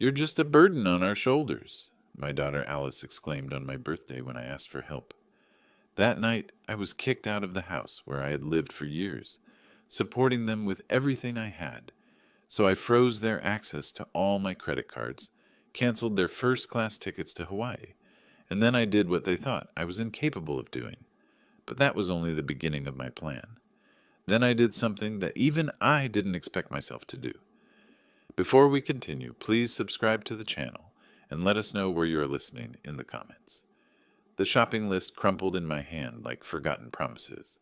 You're just a burden on our shoulders, my daughter Alice exclaimed on my birthday when I asked for help. That night, I was kicked out of the house where I had lived for years, supporting them with everything I had. So I froze their access to all my credit cards, canceled their first-class tickets to Hawaii, and then I did what they thought I was incapable of doing. But that was only the beginning of my plan. Then I did something that even I didn't expect myself to do. Before we continue, please subscribe to the channel and let us know where you are listening in the comments. The shopping list crumpled in my hand like forgotten promises.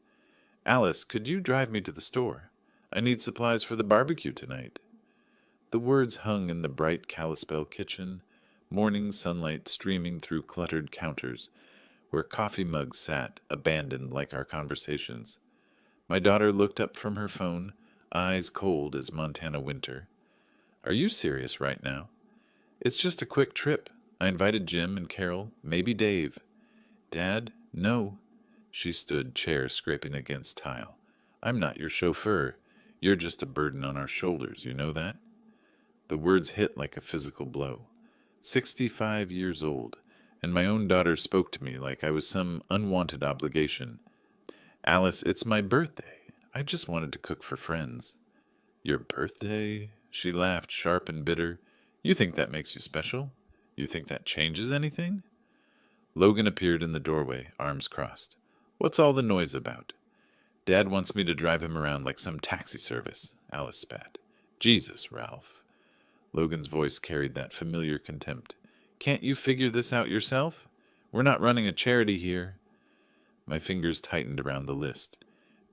Alice, could you drive me to the store? I need supplies for the barbecue tonight. The words hung in the bright Kalispell kitchen, morning sunlight streaming through cluttered counters, where coffee mugs sat, abandoned like our conversations. My daughter looked up from her phone, eyes cold as Montana winter. Are you serious right now? It's just a quick trip. I invited Jim and Carol, maybe Dave. Dad, no. She stood, chair scraping against tile. I'm not your chauffeur. You're just a burden on our shoulders, you know that? The words hit like a physical blow. 65 years old, and my own daughter spoke to me like I was some unwanted obligation. Alice, it's my birthday. I just wanted to cook for friends. Your birthday? She laughed, sharp and bitter. You think that makes you special? You think that changes anything? Logan appeared in the doorway, arms crossed. What's all the noise about? Dad wants me to drive him around like some taxi service, Alice spat. Jesus, Ralph. Logan's voice carried that familiar contempt. Can't you figure this out yourself? We're not running a charity here. My fingers tightened around the list.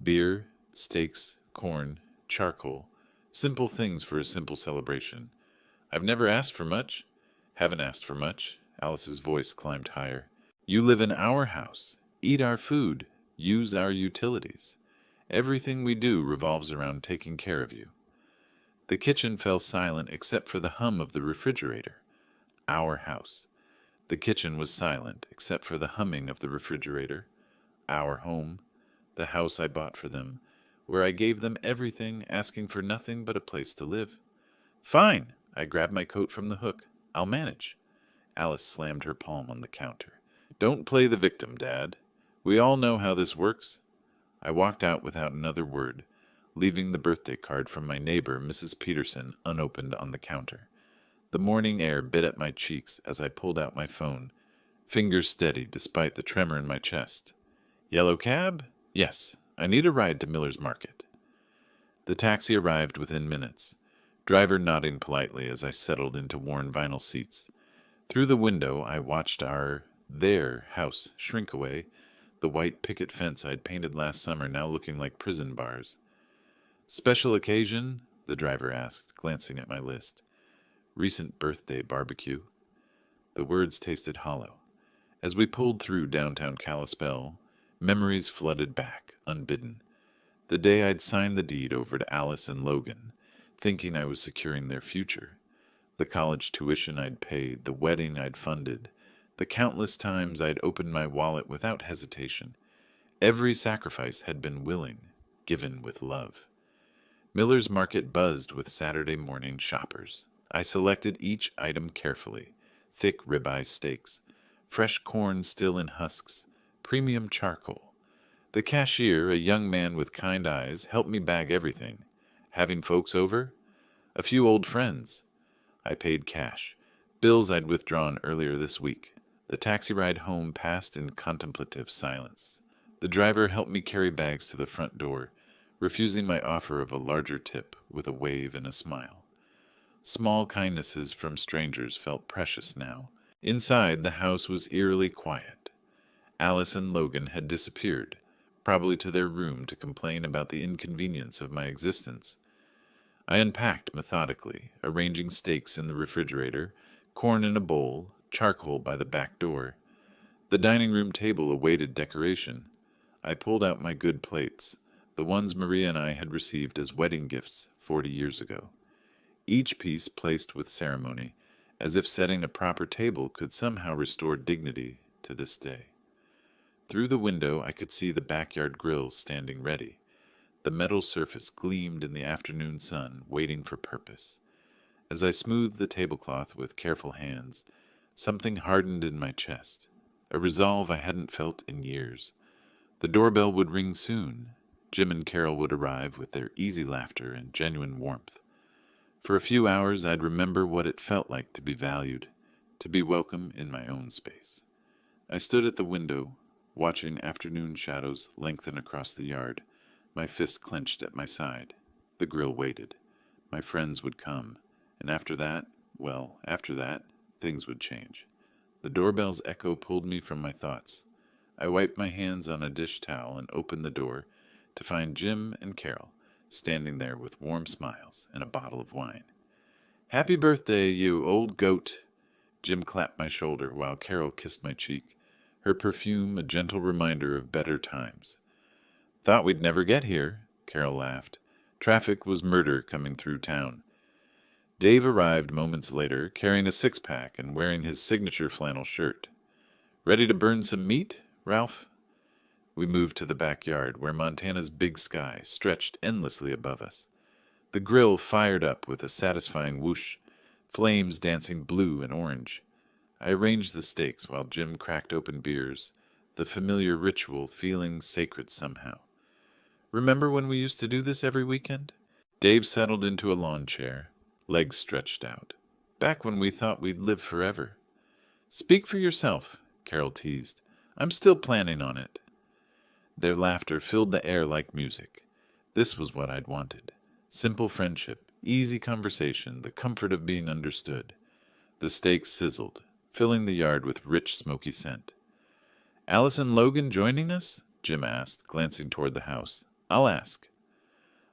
Beer, steaks, corn, charcoal. Simple things for a simple celebration. I've never asked for much. Haven't asked for much. Alice's voice climbed higher. You live in our house. Eat our food. Use our utilities. Everything we do revolves around taking care of you. The kitchen fell silent except for the hum of the refrigerator. Our house. The kitchen was silent except for the humming of the refrigerator. Our home. The house I bought for them, where I gave them everything, asking for nothing but a place to live. Fine. I grabbed my coat from the hook. I'll manage. Alice slammed her palm on the counter. Don't play the victim, Dad. We all know how this works. I walked out without another word, leaving the birthday card from my neighbor, Mrs. Peterson, unopened on the counter. The morning air bit at my cheeks as I pulled out my phone, fingers steady despite the tremor in my chest. Yellow cab? Yes, I need a ride to Miller's Market. The taxi arrived within minutes, driver nodding politely as I settled into worn vinyl seats. Through the window, I watched their house shrink away, the white picket fence I'd painted last summer now looking like prison bars. Special occasion? The driver asked, glancing at my list. Recent birthday barbecue. The words tasted hollow. As we pulled through downtown Kalispell, memories flooded back, unbidden. The day I'd signed the deed over to Alice and Logan, thinking I was securing their future. The college tuition I'd paid, the wedding I'd funded, the countless times I'd opened my wallet without hesitation. Every sacrifice had been willing, given with love. Miller's Market buzzed with Saturday morning shoppers. I selected each item carefully. Thick ribeye steaks, fresh corn still in husks, premium charcoal. The cashier, a young man with kind eyes, helped me bag everything. Having folks over? A few old friends. I paid cash, bills I'd withdrawn earlier this week. The taxi ride home passed in contemplative silence. The driver helped me carry bags to the front door, refusing my offer of a larger tip with a wave and a smile. Small kindnesses from strangers felt precious now. Inside, the house was eerily quiet. Alice and Logan had disappeared, probably to their room to complain about the inconvenience of my existence. I unpacked methodically, arranging steaks in the refrigerator, corn in a bowl, charcoal by the back door. The dining room table awaited decoration. I pulled out my good plates, the ones Maria and I had received as wedding gifts 40 years ago. Each piece placed with ceremony, as if setting a proper table could somehow restore dignity to this day. Through the window I could see the backyard grill standing ready. The metal surface gleamed in the afternoon sun, waiting for purpose. As I smoothed the tablecloth with careful hands, something hardened in my chest, a resolve I hadn't felt in years. The doorbell would ring soon. Jim and Carol would arrive with their easy laughter and genuine warmth. For a few hours, I'd remember what it felt like to be valued, to be welcome in my own space. I stood at the window, watching afternoon shadows lengthen across the yard, my fist clenched at my side. The grill waited. My friends would come, and after that, things would change. The doorbell's echo pulled me from my thoughts. I wiped my hands on a dish towel and opened the door to find Jim and Carol standing there with warm smiles and a bottle of wine. "Happy birthday, you old goat!" Jim clapped my shoulder while Carol kissed my cheek, her perfume a gentle reminder of better times. "Thought we'd never get here," Carol laughed. Traffic was murder coming through town. Dave arrived moments later, carrying a six-pack and wearing his signature flannel shirt. "Ready to burn some meat, Ralph?" We moved to the backyard, where Montana's big sky stretched endlessly above us. The grill fired up with a satisfying whoosh, flames dancing blue and orange. I arranged the steaks while Jim cracked open beers, the familiar ritual feeling sacred somehow. "Remember when we used to do this every weekend?" Dave settled into a lawn chair, legs stretched out. "Back when we thought we'd live forever." "Speak for yourself," Carol teased. "I'm still planning on it." Their laughter filled the air like music. This was what I'd wanted. Simple friendship, easy conversation, the comfort of being understood. The steaks sizzled, filling the yard with rich, smoky scent. "Alice and Logan joining us?" Jim asked, glancing toward the house. "I'll ask."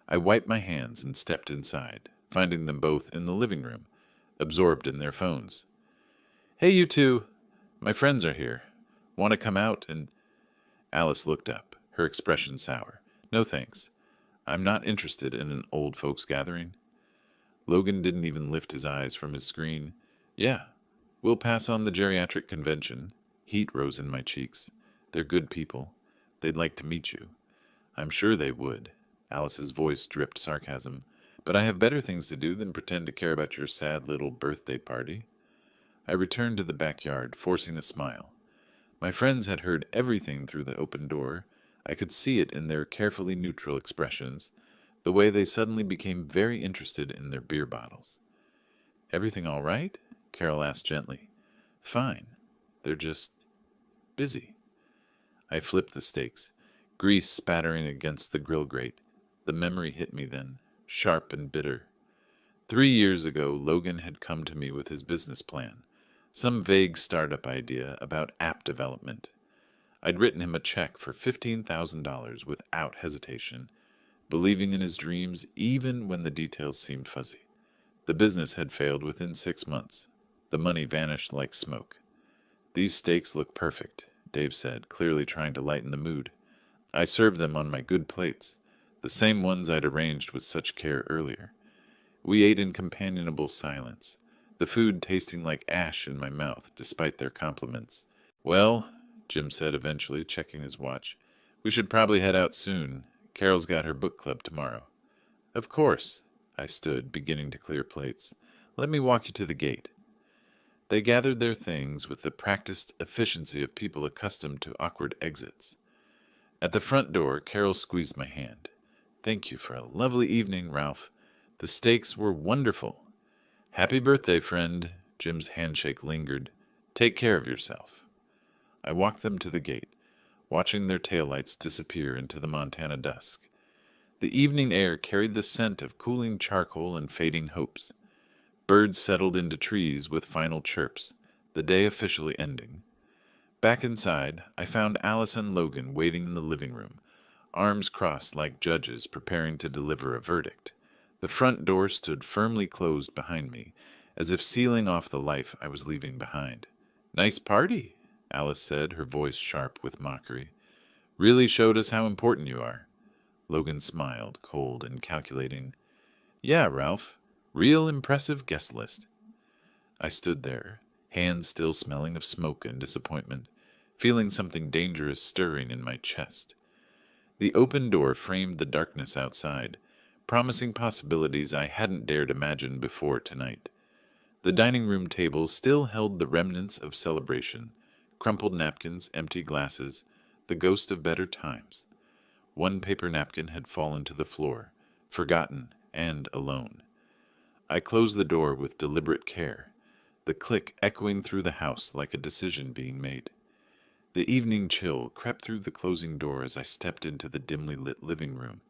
I wiped my hands and stepped inside, finding them both in the living room, absorbed in their phones. "Hey, you two. My friends are here. Want to come out and—" Alice looked up, her expression sour. "No thanks. I'm not interested in an old folks gathering." Logan didn't even lift his eyes from his screen. "Yeah, we'll pass on the geriatric convention." Heat rose in my cheeks. "They're good people. They'd like to meet you." "I'm sure they would." Alice's voice dripped sarcasm. "But I have better things to do than pretend to care about your sad little birthday party." I returned to the backyard, forcing a smile. My friends had heard everything through the open door. I could see it in their carefully neutral expressions, the way they suddenly became very interested in their beer bottles. "Everything all right?" Carol asked gently. "Fine. They're just busy." I flipped the steaks, grease spattering against the grill grate. The memory hit me then, sharp and bitter. 3 years ago, Logan had come to me with his business plan, some vague startup idea about app development. I'd written him a check for $15,000 without hesitation, believing in his dreams even when the details seemed fuzzy. The business had failed within 6 months. The money vanished like smoke. "These steaks look perfect," Dave said, clearly trying to lighten the mood. I served them on my good plates, the same ones I'd arranged with such care earlier. We ate in companionable silence, the food tasting like ash in my mouth despite their compliments. "Well," Jim said eventually, checking his watch, "we should probably head out soon. Carol's got her book club tomorrow." "Of course." I stood, beginning to clear plates. "Let me walk you to the gate." They gathered their things with the practiced efficiency of people accustomed to awkward exits. At the front door, Carol squeezed my hand. "Thank you for a lovely evening, Ralph. The steaks were wonderful." "Happy birthday, friend." Jim's handshake lingered. "Take care of yourself." I walked them to the gate, watching their taillights disappear into the Montana dusk. The evening air carried the scent of cooling charcoal and fading hopes. Birds settled into trees with final chirps, the day officially ending. Back inside, I found Alice and Logan waiting in the living room, arms crossed like judges preparing to deliver a verdict. The front door stood firmly closed behind me, as if sealing off the life I was leaving behind. "Nice party," Alice said, her voice sharp with mockery. "Really showed us how important you are." Logan smiled, cold and calculating. "Yeah, Ralph. Real impressive guest list." I stood there, hands still smelling of smoke and disappointment, feeling something dangerous stirring in my chest. The open door framed the darkness outside, promising possibilities I hadn't dared imagine before tonight. The dining room table still held the remnants of celebration, crumpled napkins, empty glasses, the ghost of better times. One paper napkin had fallen to the floor, forgotten and alone. I closed the door with deliberate care, the click echoing through the house like a decision being made. The evening chill crept through the closing door as I stepped into the dimly lit living room.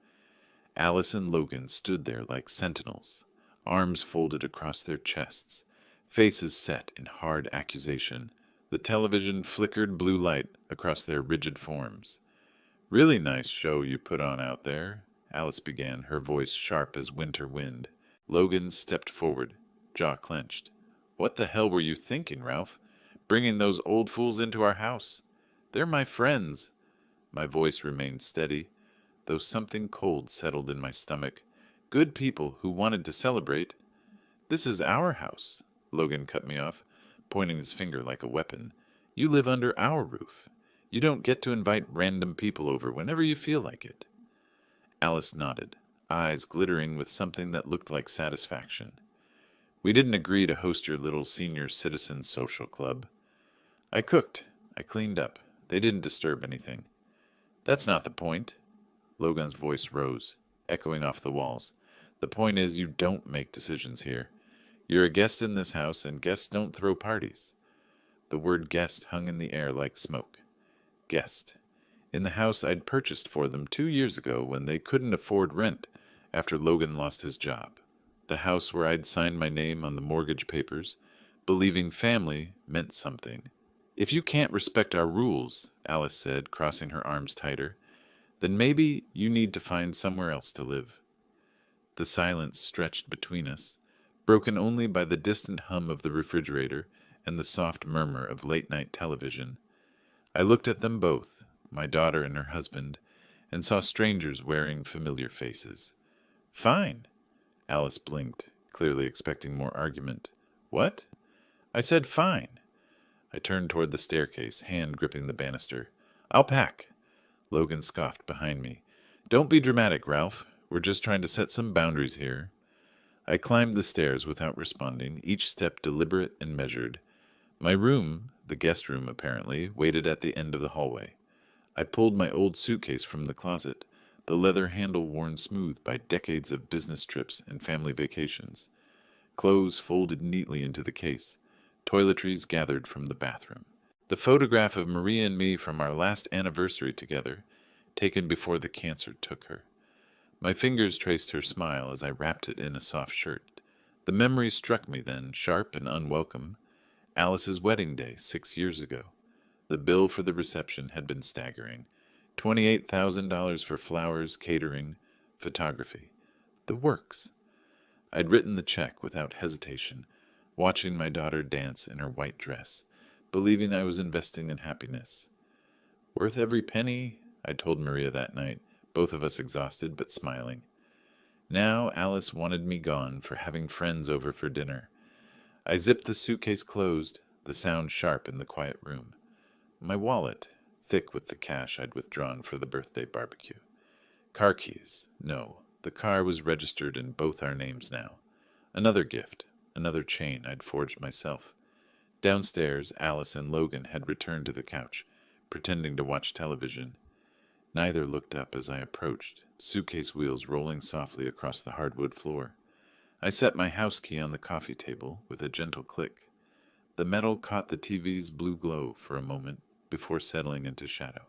Alice and Logan stood there like sentinels, arms folded across their chests, faces set in hard accusation. The television flickered blue light across their rigid forms. "Really nice show you put on out there," Alice began, her voice sharp as winter wind. Logan stepped forward, jaw clenched. "What the hell were you thinking, Ralph? Bringing those old fools into our house? They're my friends." My voice remained steady, though something cold settled in my stomach. "Good people who wanted to celebrate." "This is our house," Logan cut me off, pointing his finger like a weapon. "You live under our roof. You don't get to invite random people over whenever you feel like it." Alice nodded, eyes glittering with something that looked like satisfaction. "We didn't agree to host your little senior citizen social club. I cooked. I cleaned up. They didn't disturb anything." "That's not the point." Logan's voice rose, echoing off the walls. "The point is you don't make decisions here. You're a guest in this house, and guests don't throw parties." The word guest hung in the air like smoke. Guest. In the house I'd purchased for them 2 years ago when they couldn't afford rent after Logan lost his job. The house where I'd signed my name on the mortgage papers, believing family meant something. "If you can't respect our rules," Alice said, crossing her arms tighter, "then maybe you need to find somewhere else to live." The silence stretched between us, broken only by the distant hum of the refrigerator and the soft murmur of late-night television. I looked at them both, my daughter and her husband, and saw strangers wearing familiar faces. "Fine." Alice blinked, clearly expecting more argument. "What?" "I said fine." I turned toward the staircase, hand gripping the banister. "I'll pack." Logan scoffed behind me. "Don't be dramatic, Ralph. We're just trying to set some boundaries here." I climbed the stairs without responding, each step deliberate and measured. My room, the guest room apparently, waited at the end of the hallway. I pulled my old suitcase from the closet, the leather handle worn smooth by decades of business trips and family vacations. Clothes folded neatly into the case, toiletries gathered from the bathroom. The photograph of Maria and me from our last anniversary together, taken before the cancer took her. My fingers traced her smile as I wrapped it in a soft shirt. The memory struck me then, sharp and unwelcome. Alice's wedding day 6 years ago. The bill for the reception had been staggering. $28,000 for flowers, catering, photography. The works. I'd written the check without hesitation, watching my daughter dance in her white dress, believing I was investing in happiness. "Worth every penny," I told Maria that night, both of us exhausted but smiling. Now Alice wanted me gone for having friends over for dinner. I zipped the suitcase closed, the sound sharp in the quiet room. My wallet, thick with the cash I'd withdrawn for the birthday barbecue. Car keys. No, the car was registered in both our names now. Another gift, another chain I'd forged myself. Downstairs, Alice and Logan had returned to the couch, pretending to watch television. Neither looked up as I approached, suitcase wheels rolling softly across the hardwood floor. I set my house key on the coffee table with a gentle click. The metal caught the TV's blue glow for a moment before settling into shadow.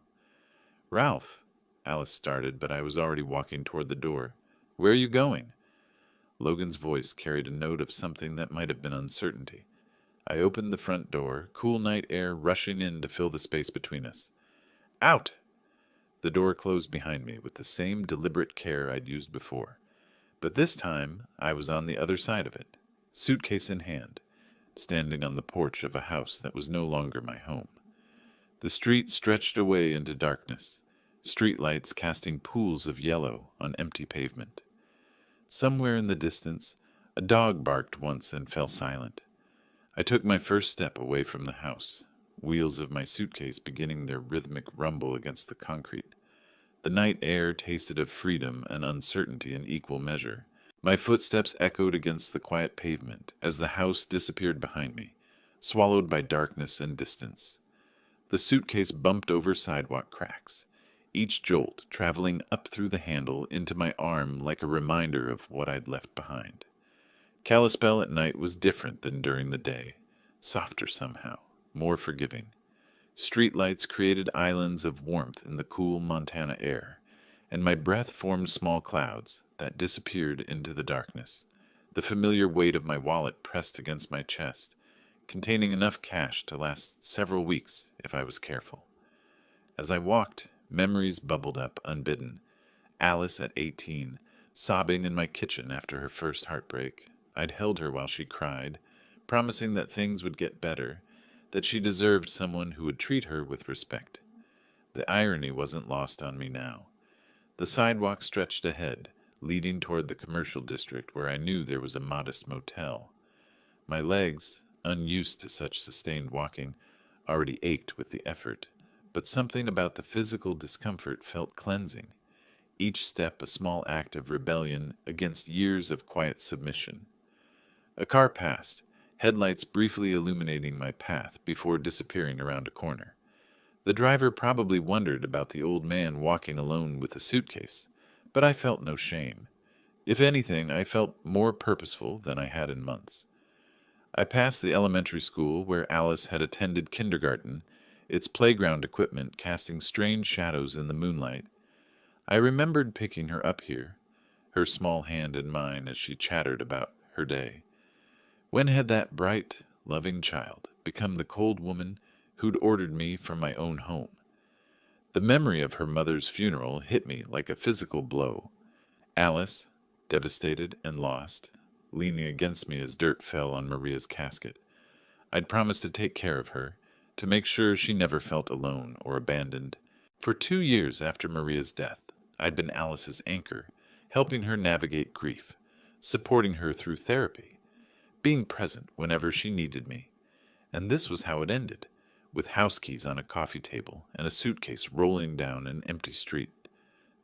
"Ralph," Alice started, but I was already walking toward the door. "Where are you going?" Logan's voice carried a note of something that might have been uncertainty. I opened the front door, cool night air rushing in to fill the space between us. "Out!" The door closed behind me with the same deliberate care I'd used before. But this time, I was on the other side of it, suitcase in hand, standing on the porch of a house that was no longer my home. The street stretched away into darkness, streetlights casting pools of yellow on empty pavement. Somewhere in the distance, a dog barked once and fell silent. I took my first step away from the house, wheels of my suitcase beginning their rhythmic rumble against the concrete. The night air tasted of freedom and uncertainty in equal measure. My footsteps echoed against the quiet pavement as the house disappeared behind me, swallowed by darkness and distance. The suitcase bumped over sidewalk cracks, each jolt traveling up through the handle into my arm like a reminder of what I'd left behind. Kalispell at night was different than during the day, softer somehow, more forgiving. Streetlights created islands of warmth in the cool Montana air, and my breath formed small clouds that disappeared into the darkness. The familiar weight of my wallet pressed against my chest, containing enough cash to last several weeks if I was careful. As I walked, memories bubbled up unbidden. Alice at 18, sobbing in my kitchen after her first heartbreak. I'd held her while she cried, promising that things would get better, that she deserved someone who would treat her with respect. The irony wasn't lost on me now. The sidewalk stretched ahead, leading toward the commercial district where I knew there was a modest motel. My legs, unused to such sustained walking, already ached with the effort, but something about the physical discomfort felt cleansing, each step a small act of rebellion against years of quiet submission. A car passed, headlights briefly illuminating my path before disappearing around a corner. The driver probably wondered about the old man walking alone with a suitcase, but I felt no shame. If anything, I felt more purposeful than I had in months. I passed the elementary school where Alice had attended kindergarten, its playground equipment casting strange shadows in the moonlight. I remembered picking her up here, her small hand in mine as she chattered about her day. When had that bright, loving child become the cold woman who'd ordered me from my own home? The memory of her mother's funeral hit me like a physical blow. Alice, devastated and lost, leaning against me as dirt fell on Maria's casket. I'd promised to take care of her, to make sure she never felt alone or abandoned. For 2 years after Maria's death, I'd been Alice's anchor, helping her navigate grief, supporting her through therapy, being present whenever she needed me. And this was how it ended, with house keys on a coffee table and a suitcase rolling down an empty street.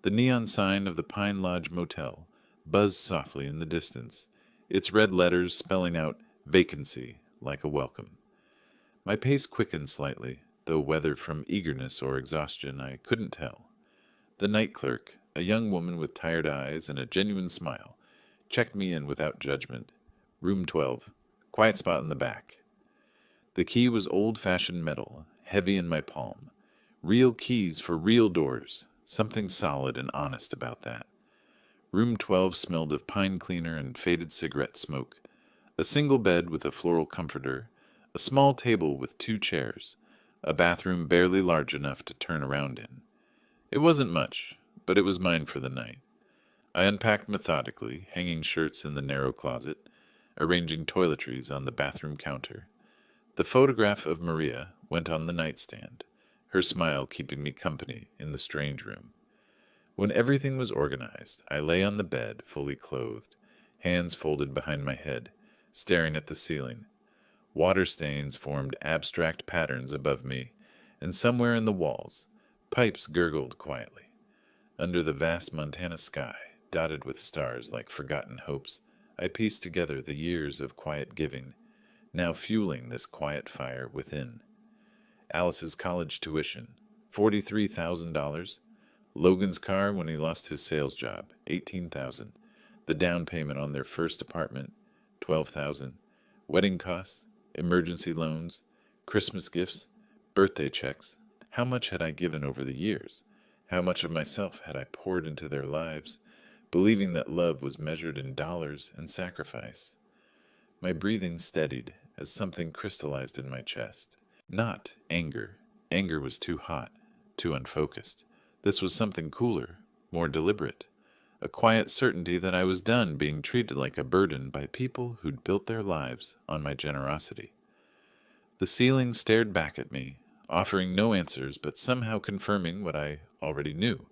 The neon sign of the Pine Lodge Motel buzzed softly in the distance, its red letters spelling out vacancy like a welcome. My pace quickened slightly, though whether from eagerness or exhaustion I couldn't tell. The night clerk, a young woman with tired eyes and a genuine smile, checked me in without judgment. Room 12. Quiet spot in the back. The key was old-fashioned metal, heavy in my palm. Real keys for real doors. Something solid and honest about that. Room 12 smelled of pine cleaner and faded cigarette smoke. A single bed with a floral comforter. A small table with 2 chairs. A bathroom barely large enough to turn around in. It wasn't much, but it was mine for the night. I unpacked methodically, hanging shirts in the narrow closet, arranging toiletries on the bathroom counter. The photograph of Maria went on the nightstand, her smile keeping me company in the strange room. When everything was organized, I lay on the bed, fully clothed, hands folded behind my head, staring at the ceiling. Water stains formed abstract patterns above me, and somewhere in the walls, pipes gurgled quietly. Under the vast Montana sky, dotted with stars like forgotten hopes, I pieced together the years of quiet giving, now fueling this quiet fire within. Alice's college tuition, $43,000. Logan's car when he lost his sales job, $18,000. The down payment on their first apartment, $12,000. Wedding costs, emergency loans, Christmas gifts, birthday checks. How much had I given over the years? How much of myself had I poured into their lives, believing that love was measured in dollars and sacrifice? My breathing steadied as something crystallized in my chest. Not anger. Anger was too hot, too unfocused. This was something cooler, more deliberate. A quiet certainty that I was done being treated like a burden by people who'd built their lives on my generosity. The ceiling stared back at me, offering no answers but somehow confirming what I already knew.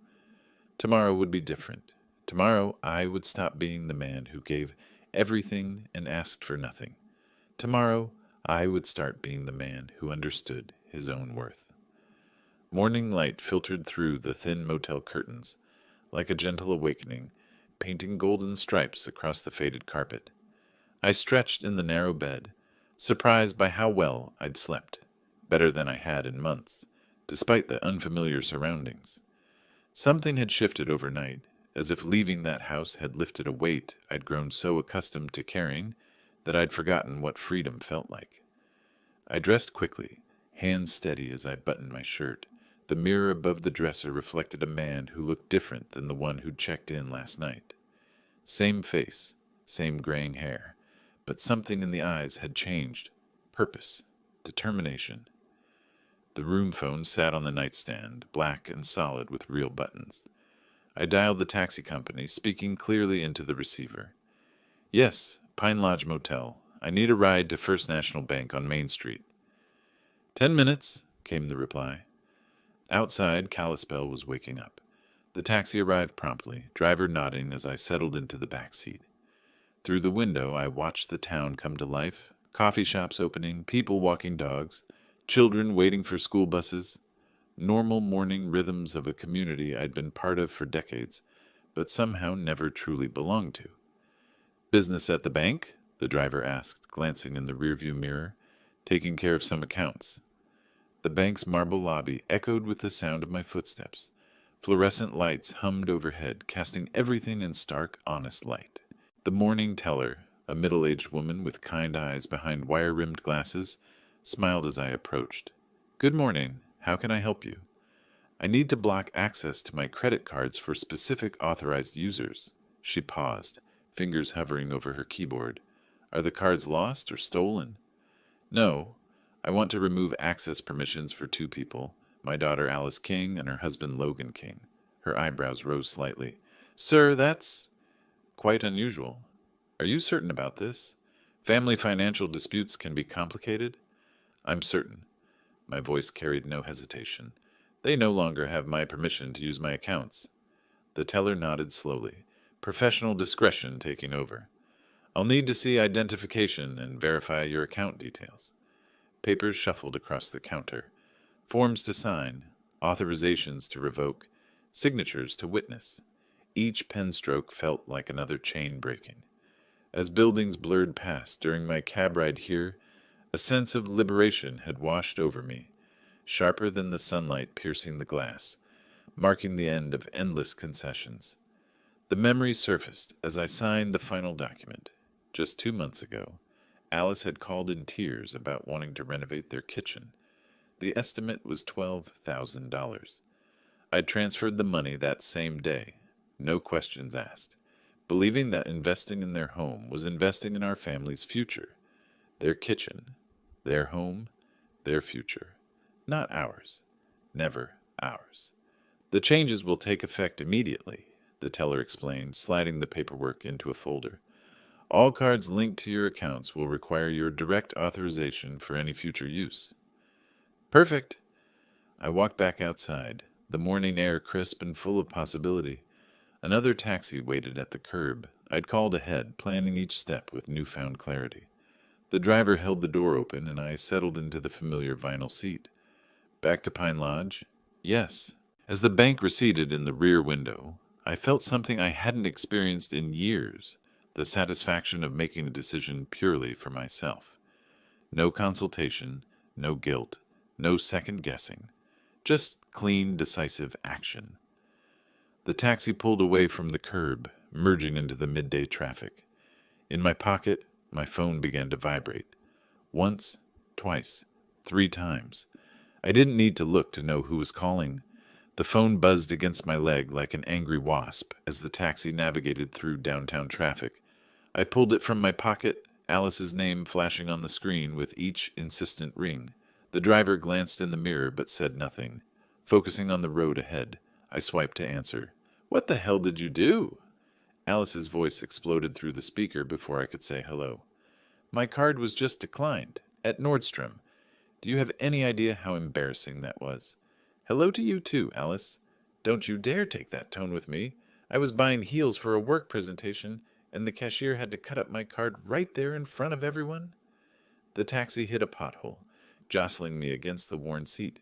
Tomorrow would be different. Tomorrow I would stop being the man who gave everything and asked for nothing. Tomorrow I would start being the man who understood his own worth. Morning light filtered through the thin motel curtains, like a gentle awakening, painting golden stripes across the faded carpet. I stretched in the narrow bed, surprised by how well I'd slept, better than I had in months, despite the unfamiliar surroundings. Something had shifted overnight, as if leaving that house had lifted a weight I'd grown so accustomed to carrying that I'd forgotten what freedom felt like. I dressed quickly, hands steady as I buttoned my shirt. The mirror above the dresser reflected a man who looked different than the one who'd checked in last night. Same face, same graying hair, but something in the eyes had changed. Purpose, determination. The room phone sat on the nightstand, black and solid with real buttons. I dialed the taxi company, speaking clearly into the receiver. Yes, Pine Lodge Motel. I need a ride to First National Bank on Main Street. 10 minutes, came the reply. Outside, Kalispell was waking up. The taxi arrived promptly, driver nodding as I settled into the back seat. Through the window, I watched the town come to life, coffee shops opening, people walking dogs, children waiting for school buses, normal morning rhythms of a community I'd been part of for decades, but somehow never truly belonged to. Business at the bank? The driver asked, glancing in the rearview mirror, taking care of some accounts. The bank's marble lobby echoed with the sound of my footsteps. Fluorescent lights hummed overhead, casting everything in stark, honest light. The morning teller, a middle-aged woman with kind eyes behind wire-rimmed glasses, smiled as I approached. Good morning. How can I help you? I need to block access to my credit cards for specific authorized users. She paused, fingers hovering over her keyboard. Are the cards lost or stolen? No. I want to remove access permissions for two people, my daughter Alice King and her husband Logan King. Her eyebrows rose slightly. Sir, that's quite unusual. Are you certain about this? Family financial disputes can be complicated? I'm certain. My voice carried no hesitation. They no longer have my permission to use my accounts. The teller nodded slowly, professional discretion taking over. I'll need to see identification and verify your account details. Papers shuffled across the counter. Forms to sign, authorizations to revoke, signatures to witness. Each pen stroke felt like another chain breaking. As buildings blurred past during my cab ride here, a sense of liberation had washed over me, sharper than the sunlight piercing the glass, marking the end of endless concessions. The memory surfaced as I signed the final document. Just 2 months ago, Alice had called in tears about wanting to renovate their kitchen. The estimate was $12,000. I transferred the money that same day, no questions asked, believing that investing in their home was investing in our family's future. Their kitchen, their home, their future. Not ours. Never ours. The changes will take effect immediately, the teller explained, sliding the paperwork into a folder. All cards linked to your accounts will require your direct authorization for any future use. Perfect. I walked back outside, the morning air crisp and full of possibility. Another taxi waited at the curb. I'd called ahead, planning each step with newfound clarity. The driver held the door open, and I settled into the familiar vinyl seat. Back to Pine Lodge? Yes. As the bank receded in the rear window, I felt something I hadn't experienced in years, the satisfaction of making a decision purely for myself. No consultation, no guilt, no second guessing. Just clean, decisive action. The taxi pulled away from the curb, merging into the midday traffic. In my pocket, my phone began to vibrate. Once, twice, 3 times. I didn't need to look to know who was calling. The phone buzzed against my leg like an angry wasp as the taxi navigated through downtown traffic. I pulled it from my pocket, Alice's name flashing on the screen with each insistent ring. The driver glanced in the mirror but said nothing. Focusing on the road ahead, I swiped to answer. What the hell did you do? Alice's voice exploded through the speaker before I could say hello. My card was just declined, at Nordstrom. Do you have any idea how embarrassing that was? Hello to you too, Alice. Don't you dare take that tone with me. I was buying heels for a work presentation, and the cashier had to cut up my card right there in front of everyone. The taxi hit a pothole, jostling me against the worn seat.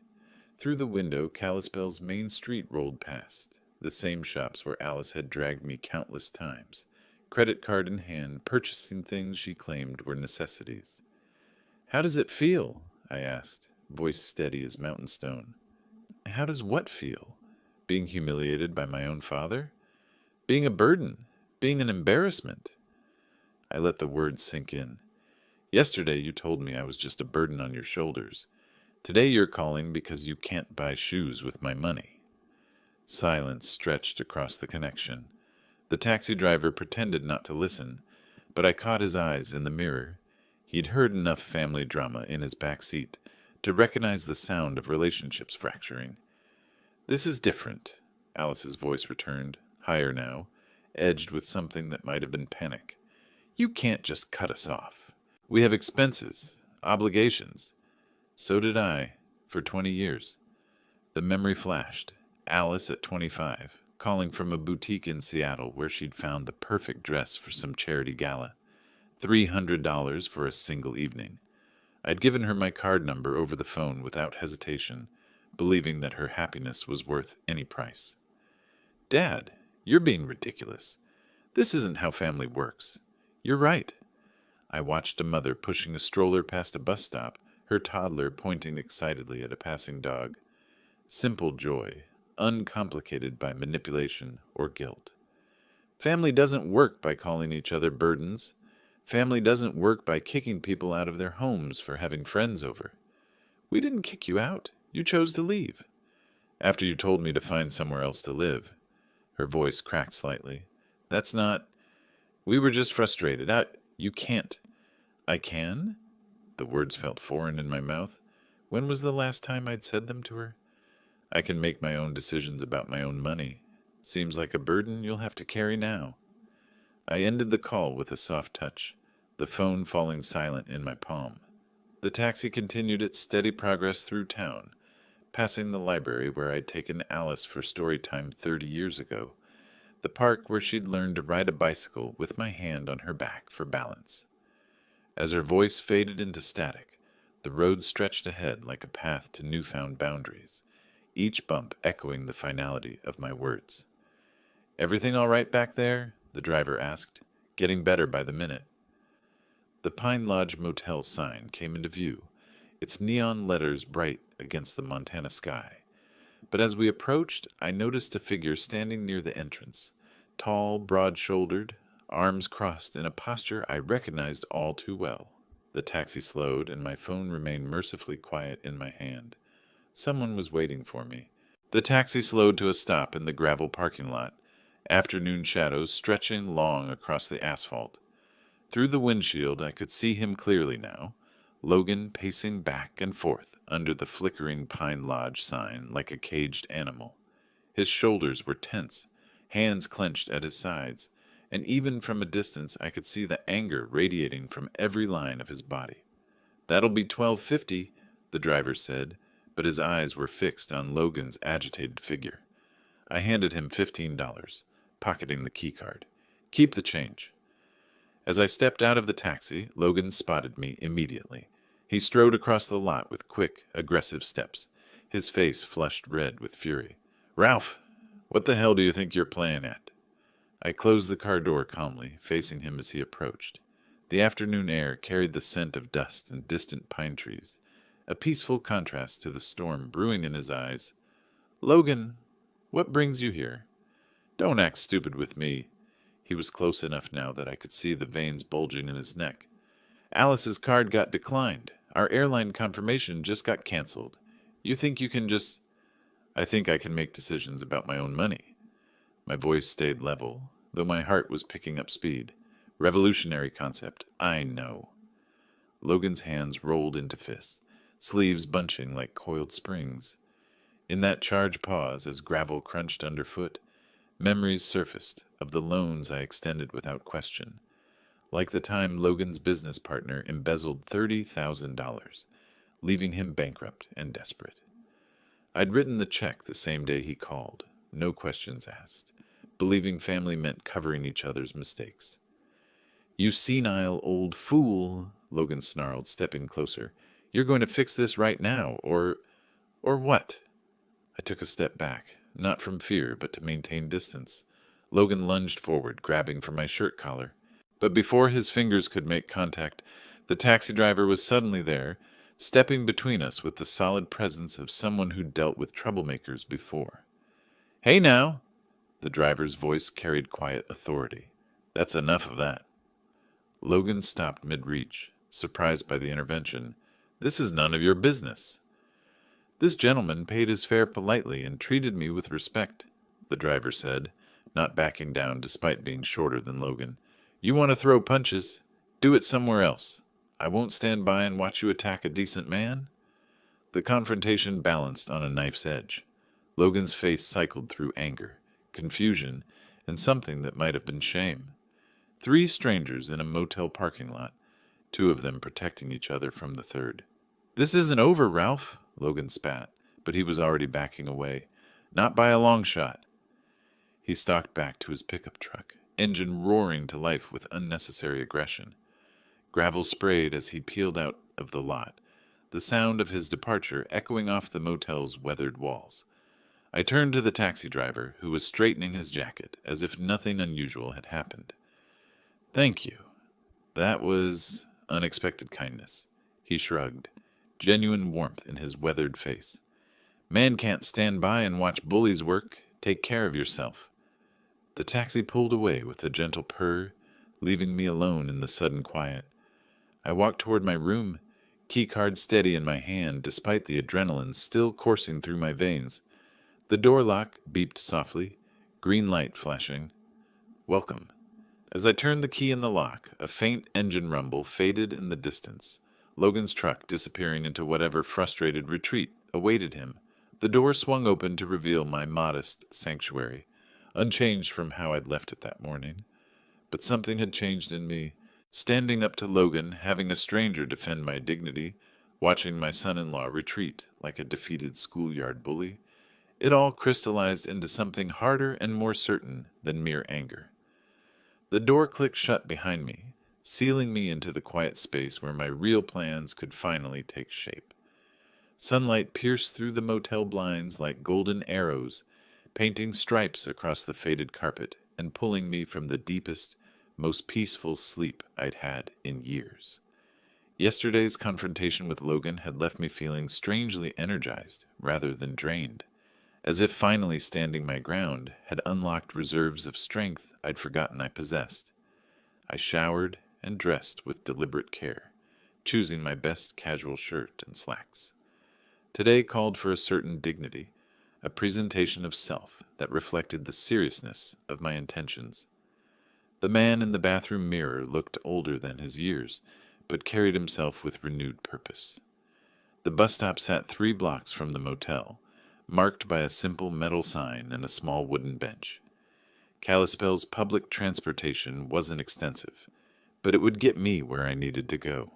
Through the window, Kalispell's main street rolled past, the same shops where Alice had dragged me countless times, credit card in hand, purchasing things she claimed were necessities. "How does it feel?" I asked, voice steady as mountain stone. "How does what feel? Being humiliated by my own father? Being a burden? Being an embarrassment?" I let the words sink in. "Yesterday you told me I was just a burden on your shoulders. Today you're calling because you can't buy shoes with my money." Silence stretched across the connection. The taxi driver pretended not to listen, but I caught his eyes in the mirror. He'd heard enough family drama in his back seat to recognize the sound of relationships fracturing. "This is different," Alice's voice returned, higher now, edged with something that might have been panic. "You can't just cut us off. We have expenses, obligations. So did I, for 20 years. The memory flashed. Alice at 25, calling from a boutique in Seattle where she'd found the perfect dress for some charity gala. $300 for a single evening. I'd given her my card number over the phone without hesitation, believing that her happiness was worth any price. "Dad, you're being ridiculous. This isn't how family works. You're right." I watched a mother pushing a stroller past a bus stop, her toddler pointing excitedly at a passing dog. Simple joy, uncomplicated by manipulation or guilt. Family doesn't work by calling each other burdens. Family doesn't work by kicking people out of their homes for having friends over. "We didn't kick you out. You chose to leave. After you told me to find somewhere else to live." Her voice cracked slightly. "That's not... We were just frustrated. You can't." "I can?" The words felt foreign in my mouth. When was the last time I'd said them to her? "I can make my own decisions about my own money. Seems like a burden you'll have to carry now." I ended the call with a soft touch, the phone falling silent in my palm. The taxi continued its steady progress through town, passing the library where I'd taken Alice for story time 30 years ago, the park where she'd learned to ride a bicycle with my hand on her back for balance. As her voice faded into static, the road stretched ahead like a path to newfound boundaries, each bump echoing the finality of my words. "Everything all right back there?" the driver asked, getting better by the minute. The Pine Lodge Motel sign came into view, its neon letters bright against the Montana sky. But as we approached, I noticed a figure standing near the entrance, tall, broad-shouldered, arms crossed in a posture I recognized all too well. The taxi slowed, and my phone remained mercifully quiet in my hand. Someone was waiting for me. The taxi slowed to a stop in the gravel parking lot, afternoon shadows stretching long across the asphalt. Through the windshield, I could see him clearly now, Logan pacing back and forth under the flickering Pine Lodge sign like a caged animal. His shoulders were tense, hands clenched at his sides, and even from a distance I could see the anger radiating from every line of his body. "That'll be $12.50, the driver said, but his eyes were fixed on Logan's agitated figure. I handed him $15, pocketing the keycard. "Keep the change." As I stepped out of the taxi, Logan spotted me immediately. He strode across the lot with quick, aggressive steps, his face flushed red with fury. "Ralph, what the hell do you think you're playing at?" I closed the car door calmly, facing him as he approached. The afternoon air carried the scent of dust and distant pine trees, a peaceful contrast to the storm brewing in his eyes. "Logan, what brings you here? Don't act stupid with me." He was close enough now that I could see the veins bulging in his neck. "Alice's card got declined. Our airline confirmation just got canceled. You think you can just..." "I think I can make decisions about my own money." My voice stayed level, though my heart was picking up speed. "Revolutionary concept, I know." Logan's hands rolled into fists, sleeves bunching like coiled springs. In that charged pause, as gravel crunched underfoot, memories surfaced of the loans I extended without question, like the time Logan's business partner embezzled $30,000, leaving him bankrupt and desperate. I'd written the check the same day he called, no questions asked, believing family meant covering each other's mistakes. "You senile old fool," Logan snarled, stepping closer. "You're going to fix this right now, or what?" I took a step back, not from fear, but to maintain distance. Logan lunged forward, grabbing for my shirt collar. But before his fingers could make contact, the taxi driver was suddenly there, stepping between us with the solid presence of someone who'd dealt with troublemakers before. "Hey now!" The driver's voice carried quiet authority. "That's enough of that." Logan stopped mid-reach, surprised by the intervention. "This is none of your business." "This gentleman paid his fare politely and treated me with respect," the driver said, not backing down despite being shorter than Logan. "You want to throw punches? Do it somewhere else. I won't stand by and watch you attack a decent man." The confrontation balanced on a knife's edge. Logan's face cycled through anger, confusion, and something that might have been shame. Three strangers in a motel parking lot, two of them protecting each other from the third. "This isn't over, Ralph," Logan spat, but he was already backing away. "Not by a long shot." He stalked back to his pickup truck, engine roaring to life with unnecessary aggression. Gravel sprayed as he peeled out of the lot, the sound of his departure echoing off the motel's weathered walls. I turned to the taxi driver, who was straightening his jacket, as if nothing unusual had happened. "Thank you. That was unexpected kindness." He shrugged, genuine warmth in his weathered face. "Man can't stand by and watch bullies work. Take care of yourself." The taxi pulled away with a gentle purr, leaving me alone in the sudden quiet. I walked toward my room, keycard steady in my hand despite the adrenaline still coursing through my veins. The door lock beeped softly, green light flashing. "Welcome." As I turned the key in the lock, a faint engine rumble faded in the distance, Logan's truck disappearing into whatever frustrated retreat awaited him. The door swung open to reveal my modest sanctuary, unchanged from how I'd left it that morning. But something had changed in me. Standing up to Logan, having a stranger defend my dignity, watching my son-in-law retreat like a defeated schoolyard bully, it all crystallized into something harder and more certain than mere anger. The door clicked shut behind me, sealing me into the quiet space where my real plans could finally take shape. Sunlight pierced through the motel blinds like golden arrows, painting stripes across the faded carpet and pulling me from the deepest, most peaceful sleep I'd had in years. Yesterday's confrontation with Logan had left me feeling strangely energized rather than drained, as if finally standing my ground had unlocked reserves of strength I'd forgotten I possessed. I showered and dressed with deliberate care, choosing my best casual shirt and slacks. Today called for a certain dignity, a presentation of self that reflected the seriousness of my intentions. The man in the bathroom mirror looked older than his years, but carried himself with renewed purpose. The bus stop sat 3 blocks from the motel, marked by a simple metal sign and a small wooden bench. Kalispell's public transportation wasn't extensive, but it would get me where I needed to go.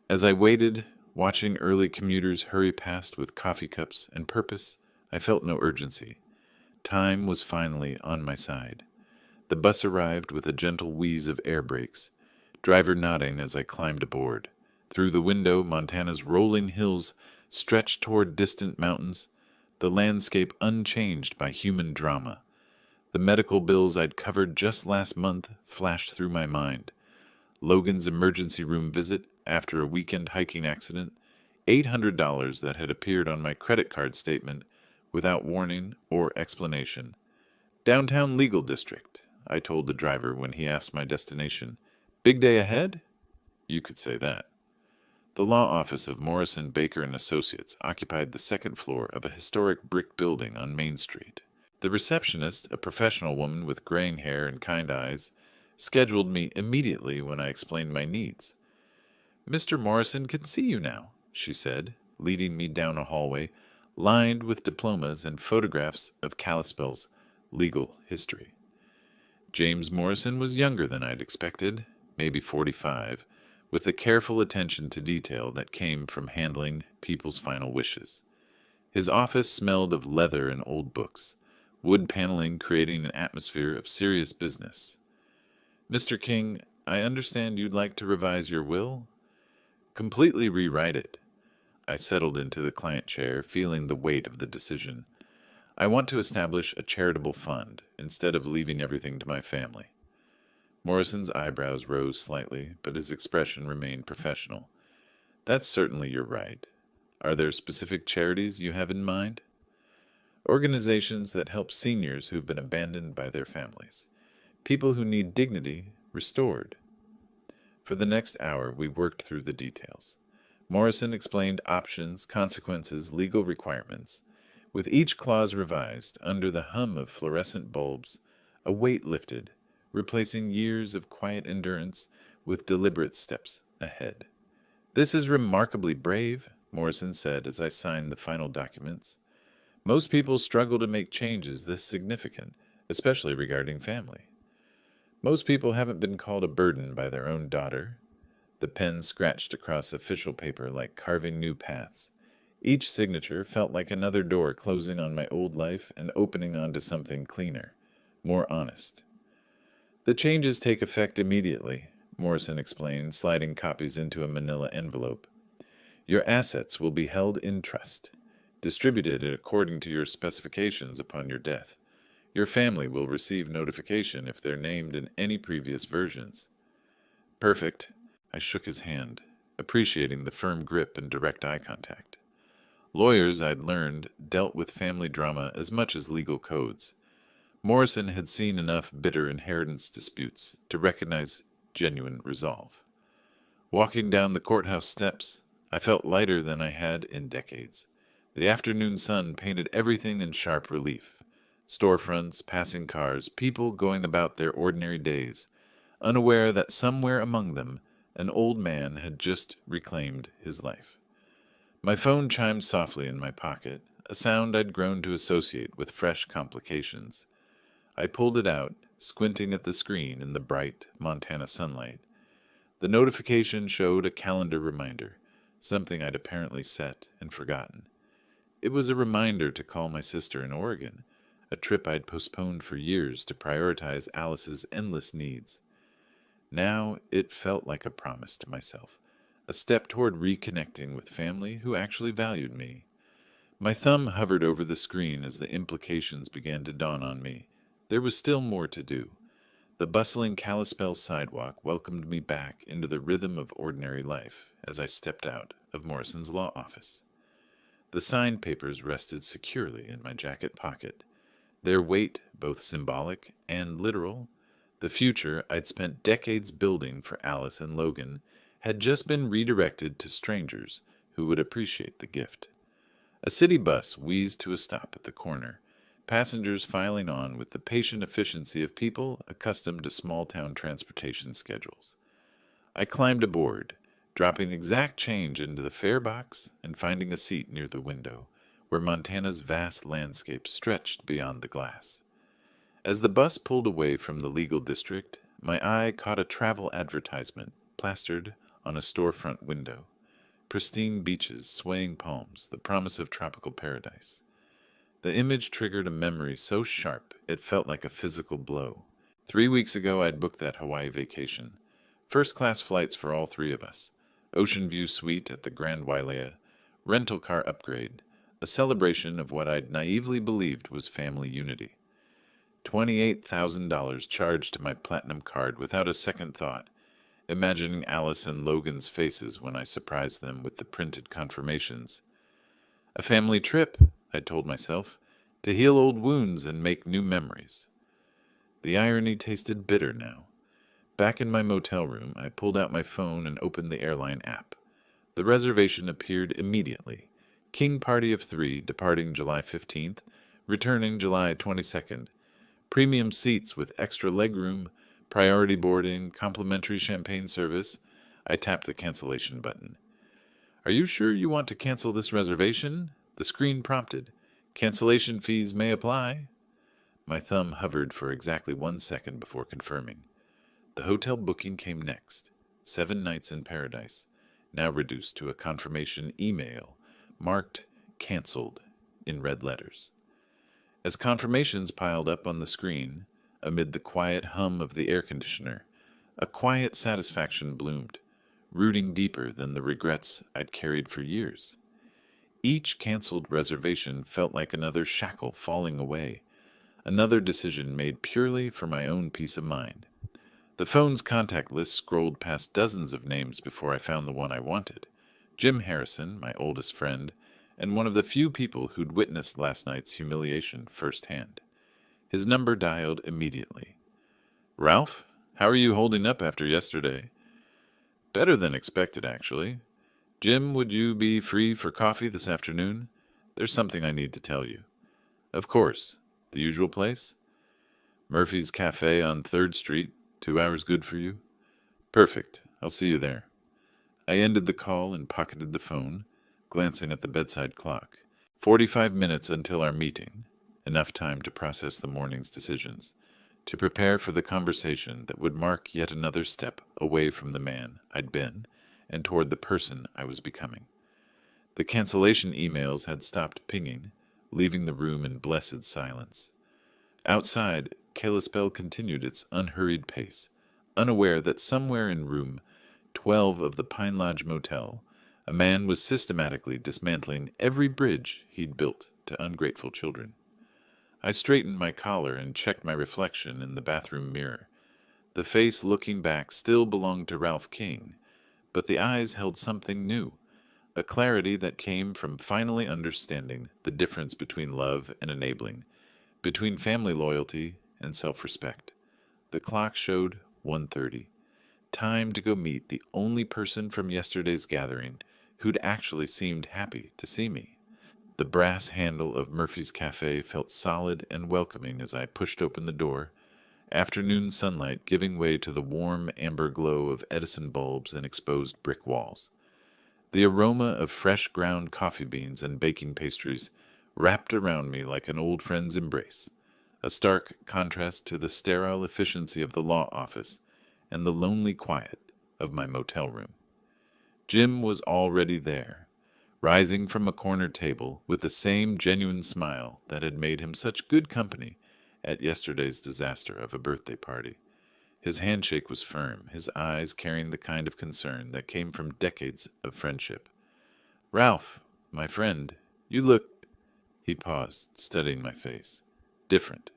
As I waited, watching early commuters hurry past with coffee cups and purpose, I felt no urgency. Time was finally on my side. The bus arrived with a gentle wheeze of air brakes, driver nodding as I climbed aboard. Through the window, Montana's rolling hills stretched toward distant mountains, the landscape unchanged by human drama. The medical bills I'd covered just last month flashed through my mind. Logan's emergency room visit after a weekend hiking accident, $800 that had appeared on my credit card statement without warning or explanation. "Downtown Legal District," I told the driver when he asked my destination. "Big day ahead?" You could say that. The law office of Morrison, Baker and Associates occupied the second floor of a historic brick building on Main Street. The receptionist, a professional woman with graying hair and kind eyes, scheduled me immediately when I explained my needs. "Mr. Morrison can see you now," she said, leading me down a hallway lined with diplomas and photographs of Kalispell's legal history. James Morrison was younger than I'd expected, maybe 45, with the careful attention to detail that came from handling people's final wishes. His office smelled of leather and old books, wood paneling creating an atmosphere of serious business. "Mr. King, I understand you'd like to revise your will?" "Completely rewrite it." I settled into the client chair, feeling the weight of the decision. I want to establish a charitable fund instead of leaving everything to my family. Morrison's eyebrows rose slightly, but his expression remained professional. That's certainly your right. Are there specific charities you have in mind? Organizations that help seniors who've been abandoned by their families. People who need dignity restored. For the next hour, we worked through the details. Morrison explained options, consequences, legal requirements. With each clause revised, under the hum of fluorescent bulbs, a weight lifted, replacing years of quiet endurance with deliberate steps ahead. "This is remarkably brave," Morrison said as I signed the final documents. "Most people struggle to make changes this significant, especially regarding family. Most people haven't been called a burden by their own daughter." The pen scratched across official paper like carving new paths. Each signature felt like another door closing on my old life and opening onto something cleaner, more honest. "The changes take effect immediately," Morrison explained, sliding copies into a manila envelope. "Your assets will be held in trust, distributed according to your specifications upon your death. Your family will receive notification if they're named in any previous versions." "Perfect." I shook his hand, appreciating the firm grip and direct eye contact. Lawyers, I'd learned, dealt with family drama as much as legal codes. Morrison had seen enough bitter inheritance disputes to recognize genuine resolve. Walking down the courthouse steps, I felt lighter than I had in decades. The afternoon sun painted everything in sharp relief. Storefronts, passing cars, people going about their ordinary days, unaware that somewhere among them an old man had just reclaimed his life. My phone chimed softly in my pocket, a sound I'd grown to associate with fresh complications. I pulled it out, squinting at the screen in the bright Montana sunlight. The notification showed a calendar reminder, something I'd apparently set and forgotten. It was a reminder to call my sister in Oregon, a trip I'd postponed for years to prioritize Alice's endless needs. Now it felt like a promise to myself, a step toward reconnecting with family who actually valued me. My thumb hovered over the screen as the implications began to dawn on me. There was still more to do. The bustling Kalispell sidewalk welcomed me back into the rhythm of ordinary life as I stepped out of Morrison's law office. The signed papers rested securely in my jacket pocket, their weight both symbolic and literal. The future I'd spent decades building for Alice and Logan had just been redirected to strangers who would appreciate the gift. A city bus wheezed to a stop at the corner, passengers filing on with the patient efficiency of people accustomed to small-town transportation schedules. I climbed aboard, dropping exact change into the fare box and finding a seat near the window, where Montana's vast landscape stretched beyond the glass. As the bus pulled away from the legal district, my eye caught a travel advertisement plastered on a storefront window. Pristine beaches, swaying palms, the promise of tropical paradise. The image triggered a memory so sharp it felt like a physical blow. 3 weeks ago I'd booked that Hawaii vacation. First-class flights for all three of us. Ocean view suite at the Grand Wailea. Rental car upgrade. A celebration of what I'd naively believed was family unity. $28,000 charged to my platinum card without a second thought, imagining Alice and Logan's faces when I surprised them with the printed confirmations. A family trip, I told myself, to heal old wounds and make new memories. The irony tasted bitter now. Back in my motel room, I pulled out my phone and opened the airline app. The reservation appeared immediately. King party of 3, departing July 15th, returning July 22nd. Premium seats with extra legroom, priority boarding, complimentary champagne service. I tapped the cancellation button. "Are you sure you want to cancel this reservation?" The screen prompted. "Cancellation fees may apply." My thumb hovered for exactly 1 second before confirming. The hotel booking came next. 7 nights in paradise, now reduced to a confirmation email, marked "Cancelled" in red letters. As confirmations piled up on the screen, amid the quiet hum of the air conditioner, a quiet satisfaction bloomed, rooting deeper than the regrets I'd carried for years. Each canceled reservation felt like another shackle falling away, another decision made purely for my own peace of mind. The phone's contact list scrolled past dozens of names before I found the one I wanted. Jim Harrison, my oldest friend, and one of the few people who'd witnessed last night's humiliation firsthand. His number dialed immediately. "Ralph, how are you holding up after yesterday?" "Better than expected, actually. Jim, would you be free for coffee this afternoon? There's something I need to tell you." "Of course. The usual place?" "Murphy's Cafe on 3rd Street. 2 hours good for you?" "Perfect. I'll see you there." I ended the call and pocketed the phone, glancing at the bedside clock. 45 minutes until our meeting. Enough time to process the morning's decisions, to prepare for the conversation that would mark yet another step away from the man I'd been and toward the person I was becoming. The cancellation emails had stopped pinging, leaving the room in blessed silence. Outside, Kalispell continued its unhurried pace, unaware that somewhere in room 12 of the Pine Lodge Motel, a man was systematically dismantling every bridge he'd built to ungrateful children. I straightened my collar and checked my reflection in the bathroom mirror. The face looking back still belonged to Ralph King, but the eyes held something new, a clarity that came from finally understanding the difference between love and enabling, between family loyalty and self-respect. The clock showed 1:30. Time to go meet the only person from yesterday's gathering who'd actually seemed happy to see me. The brass handle of Murphy's Cafe felt solid and welcoming as I pushed open the door, afternoon sunlight giving way to the warm amber glow of Edison bulbs and exposed brick walls. The aroma of fresh ground coffee beans and baking pastries wrapped around me like an old friend's embrace, a stark contrast to the sterile efficiency of the law office and the lonely quiet of my motel room. Jim was already there, rising from a corner table with the same genuine smile that had made him such good company at yesterday's disaster of a birthday party. His handshake was firm, his eyes carrying the kind of concern that came from decades of friendship. "Ralph, my friend, you look—" He paused, studying my face. "Different.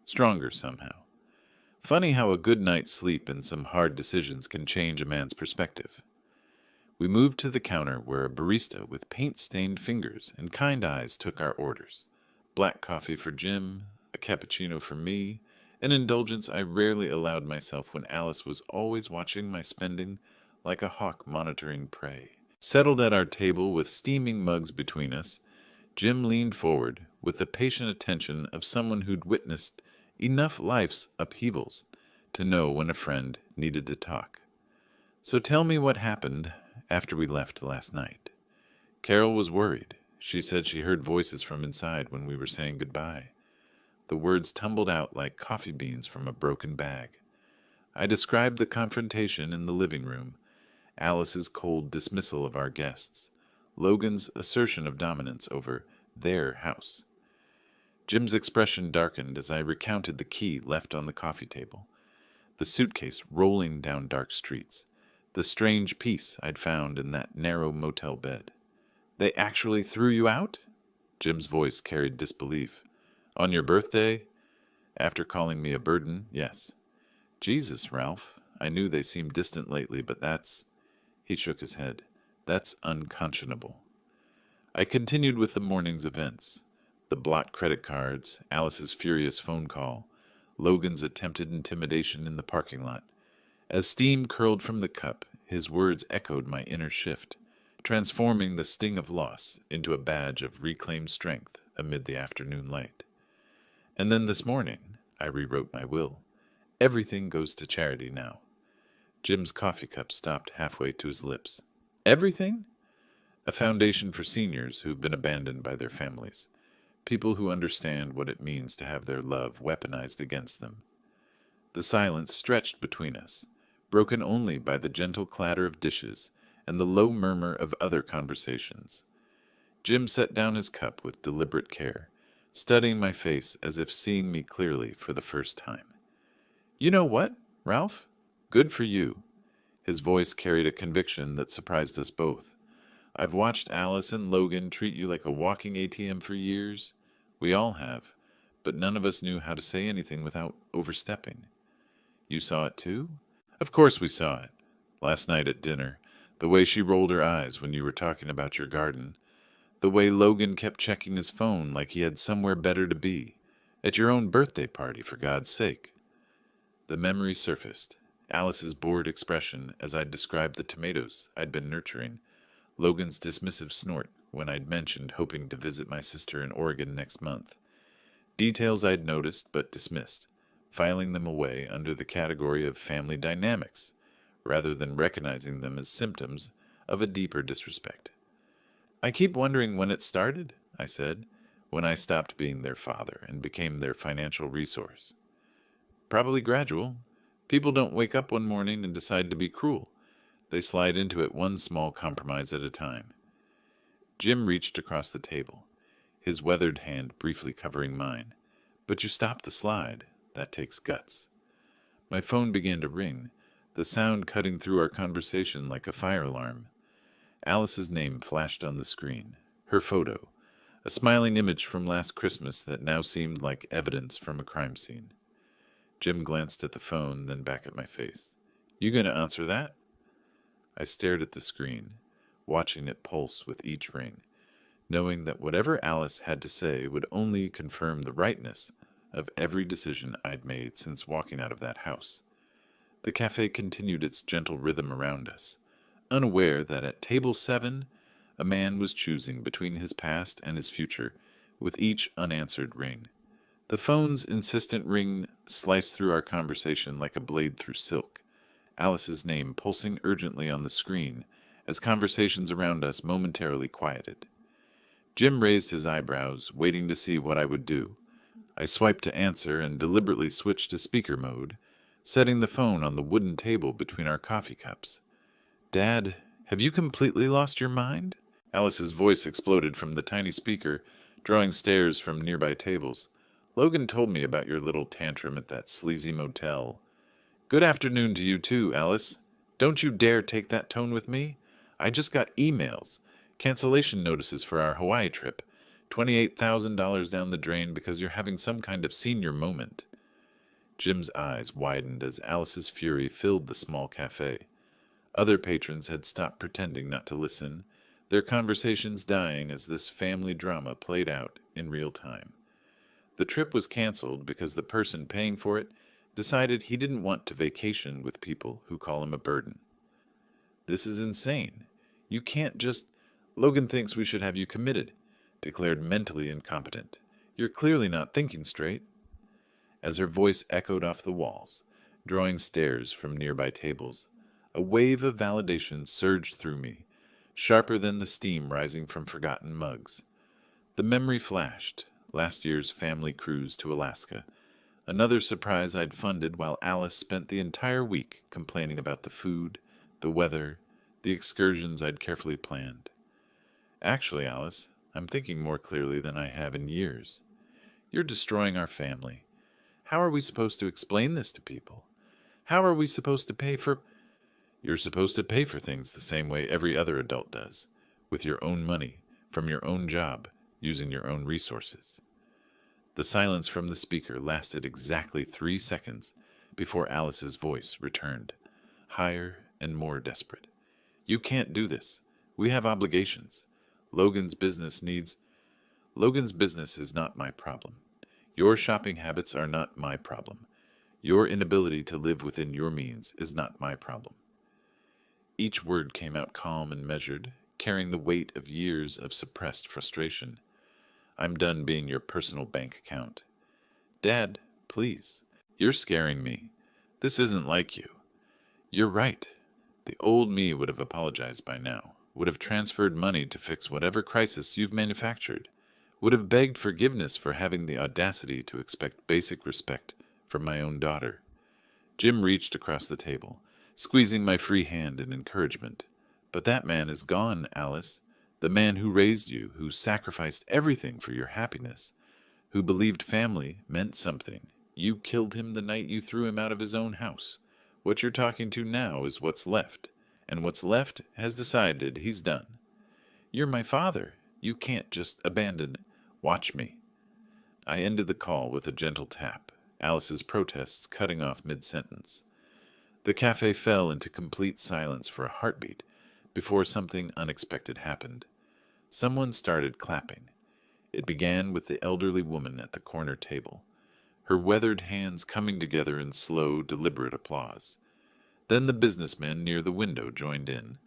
Stronger somehow. Funny how a good night's sleep and some hard decisions can change a man's perspective." We moved to the counter where a barista with paint-stained fingers and kind eyes took our orders. Black coffee for Jim, a cappuccino for me, an indulgence I rarely allowed myself when Alice was always watching my spending like a hawk monitoring prey. Settled at our table with steaming mugs between us, Jim leaned forward with the patient attention of someone who'd witnessed enough life's upheavals to know when a friend needed to talk. "So tell me what happened after we left last night." Carol was worried. She said she heard voices from inside when we were saying goodbye. The words tumbled out like coffee beans from a broken bag. I described the confrontation in the living room, Alice's cold dismissal of our guests, Logan's assertion of dominance over their house. Jim's expression darkened as I recounted the key left on the coffee table, the suitcase rolling down dark streets, the strange peace I'd found in that narrow motel bed. "They actually threw you out?" Jim's voice carried disbelief. "On your birthday? After calling me a burden, yes." "Jesus, Ralph. I knew they seemed distant lately, but that's—" He shook his head. "That's unconscionable." I continued with the morning's events. The blot credit cards, Alice's furious phone call, Logan's attempted intimidation in the parking lot. As steam curled from the cup, his words echoed my inner shift, transforming the sting of loss into a badge of reclaimed strength amid the afternoon light. And then this morning, I rewrote my will. Everything goes to charity now. Jim's coffee cup stopped halfway to his lips. "Everything?" "A foundation for seniors who've been abandoned by their families. People who understand what it means to have their love weaponized against them." The silence stretched between us, broken only by the gentle clatter of dishes and the low murmur of other conversations. Jim set down his cup with deliberate care, studying my face as if seeing me clearly for the first time. "You know what, Ralph? Good for you." His voice carried a conviction that surprised us both. I've watched Alice and Logan treat you like a walking ATM for years. We all have, but none of us knew how to say anything without overstepping. You saw it too? Of course we saw it. Last night at dinner, the way she rolled her eyes when you were talking about your garden, the way Logan kept checking his phone like he had somewhere better to be. At your own birthday party, for God's sake. The memory surfaced. Alice's bored expression as I'd described the tomatoes I'd been nurturing. Logan's dismissive snort when I'd mentioned hoping to visit my sister in Oregon next month. Details I'd noticed but dismissed, filing them away under the category of family dynamics, rather than recognizing them as symptoms of a deeper disrespect. I keep wondering when it started, I said, when I stopped being their father and became their financial resource. Probably gradual. People don't wake up one morning and decide to be cruel. They slide into it one small compromise at a time. Jim reached across the table, his weathered hand briefly covering mine. But you stopped the slide. That takes guts. My phone began to ring, the sound cutting through our conversation like a fire alarm. Alice's name flashed on the screen, her photo, a smiling image from last Christmas that now seemed like evidence from a crime scene. Jim glanced at the phone, then back at my face. You gonna answer that? I stared at the screen, watching it pulse with each ring, knowing that whatever Alice had to say would only confirm the rightness of every decision I'd made since walking out of that house. The cafe continued its gentle rhythm around us, unaware that at table 7, a man was choosing between his past and his future, with each unanswered ring. The phone's insistent ring sliced through our conversation like a blade through silk, Alice's name pulsing urgently on the screen as conversations around us momentarily quieted. Jim raised his eyebrows, waiting to see what I would do. I swiped to answer and deliberately switched to speaker mode, setting the phone on the wooden table between our coffee cups. Dad, have you completely lost your mind? Alice's voice exploded from the tiny speaker, drawing stares from nearby tables. Logan told me about your little tantrum at that sleazy motel. Good afternoon to you too, Alice. Don't you dare take that tone with me. I just got emails, cancellation notices for our Hawaii trip, $28,000 down the drain because you're having some kind of senior moment. Jim's eyes widened as Alice's fury filled the small cafe. Other patrons had stopped pretending not to listen, their conversations dying as this family drama played out in real time. The trip was canceled because the person paying for it decided he didn't want to vacation with people who call him a burden. This is insane. You can't just... Logan thinks we should have you committed, declared mentally incompetent. You're clearly not thinking straight. As her voice echoed off the walls, drawing stares from nearby tables, a wave of validation surged through me, sharper than the steam rising from forgotten mugs. The memory flashed, last year's family cruise to Alaska, another surprise I'd funded while Alice spent the entire week complaining about the food, the weather, the excursions I'd carefully planned. Actually, Alice, I'm thinking more clearly than I have in years. You're destroying our family. How are we supposed to explain this to people? How are we supposed to pay for... You're supposed to pay for things the same way every other adult does, with your own money, from your own job, using your own resources. The silence from the speaker lasted exactly 3 seconds before Alice's voice returned, higher and more desperate. You can't do this. We have obligations. Logan's business is not my problem. Your shopping habits are not my problem. Your inability to live within your means is not my problem. Each word came out calm and measured, carrying the weight of years of suppressed frustration. I'm done being your personal bank account. Dad, please. You're scaring me. This isn't like you. You're right. The old me would have apologized by now, would have transferred money to fix whatever crisis you've manufactured, would have begged forgiveness for having the audacity to expect basic respect from my own daughter. Jim reached across the table, squeezing my free hand in encouragement. But that man is gone, Alice. The man who raised you, who sacrificed everything for your happiness, who believed family meant something. You killed him the night you threw him out of his own house. What you're talking to now is what's left, and what's left has decided he's done. You're my father. You can't just abandon it. Watch me." I ended the call with a gentle tap, Alice's protests cutting off mid-sentence. The cafe fell into complete silence for a heartbeat before something unexpected happened. Someone started clapping. It began with the elderly woman at the corner table, her weathered hands coming together in slow, deliberate applause. Then the businessman near the window joined in,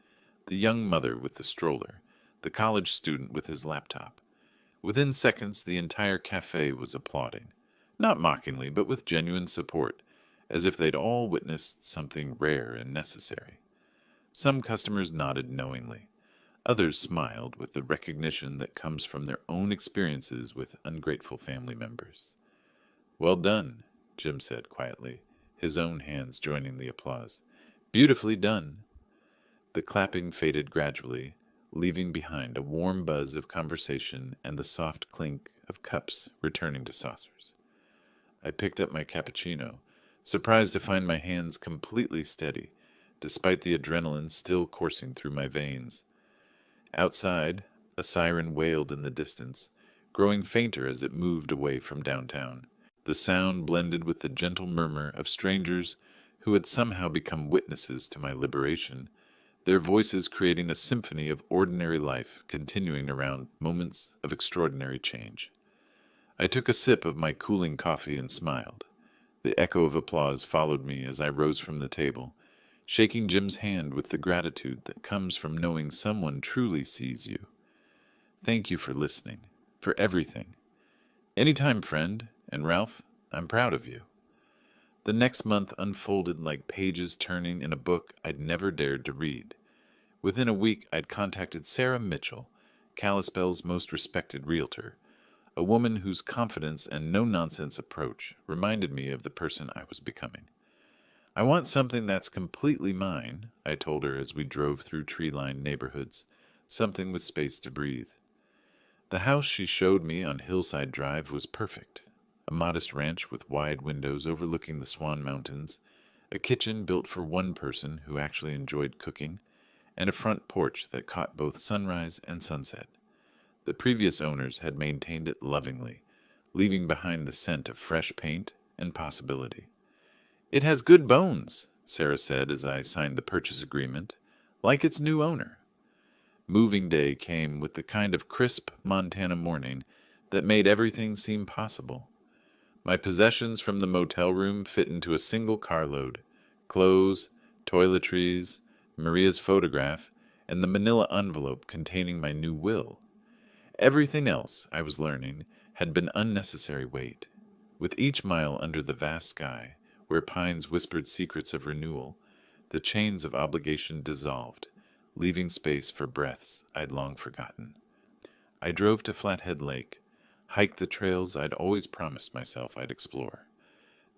the young mother with the stroller, the college student with his laptop. Within seconds, the entire cafe was applauding, not mockingly, but with genuine support, as if they'd all witnessed something rare and necessary. Some customers nodded knowingly. Others smiled with the recognition that comes from their own experiences with ungrateful family members. "Well done," Jim said quietly, his own hands joining the applause. "Beautifully done." The clapping faded gradually, leaving behind a warm buzz of conversation and the soft clink of cups returning to saucers. I picked up my cappuccino, surprised to find my hands completely steady, despite the adrenaline still coursing through my veins. Outside, a siren wailed in the distance, growing fainter as it moved away from downtown. The sound blended with the gentle murmur of strangers who had somehow become witnesses to my liberation, their voices creating a symphony of ordinary life continuing around moments of extraordinary change. I took a sip of my cooling coffee and smiled. The echo of applause followed me as I rose from the table, shaking Jim's hand with the gratitude that comes from knowing someone truly sees you. "Thank you for listening, for everything. Anytime, friend, and Ralph, I'm proud of you." The next month unfolded like pages turning in a book I'd never dared to read. Within a week, I'd contacted Sarah Mitchell, Kalispell's most respected realtor, a woman whose confidence and no-nonsense approach reminded me of the person I was becoming. "I want something that's completely mine," I told her as we drove through tree-lined neighborhoods, something with space to breathe. The house she showed me on Hillside Drive was perfect. A modest ranch with wide windows overlooking the Swan Mountains, a kitchen built for one person who actually enjoyed cooking, and a front porch that caught both sunrise and sunset. The previous owners had maintained it lovingly, leaving behind the scent of fresh paint and possibility. "It has good bones," Sarah said as I signed the purchase agreement, "like its new owner." Moving day came with the kind of crisp Montana morning that made everything seem possible. My possessions from the motel room fit into a single carload: clothes, toiletries, Maria's photograph, and the manila envelope containing my new will. Everything else, I was learning, had been unnecessary weight. With each mile under the vast sky, where pines whispered secrets of renewal, the chains of obligation dissolved, leaving space for breaths I'd long forgotten. I drove to Flathead Lake, hiked the trails I'd always promised myself I'd explore,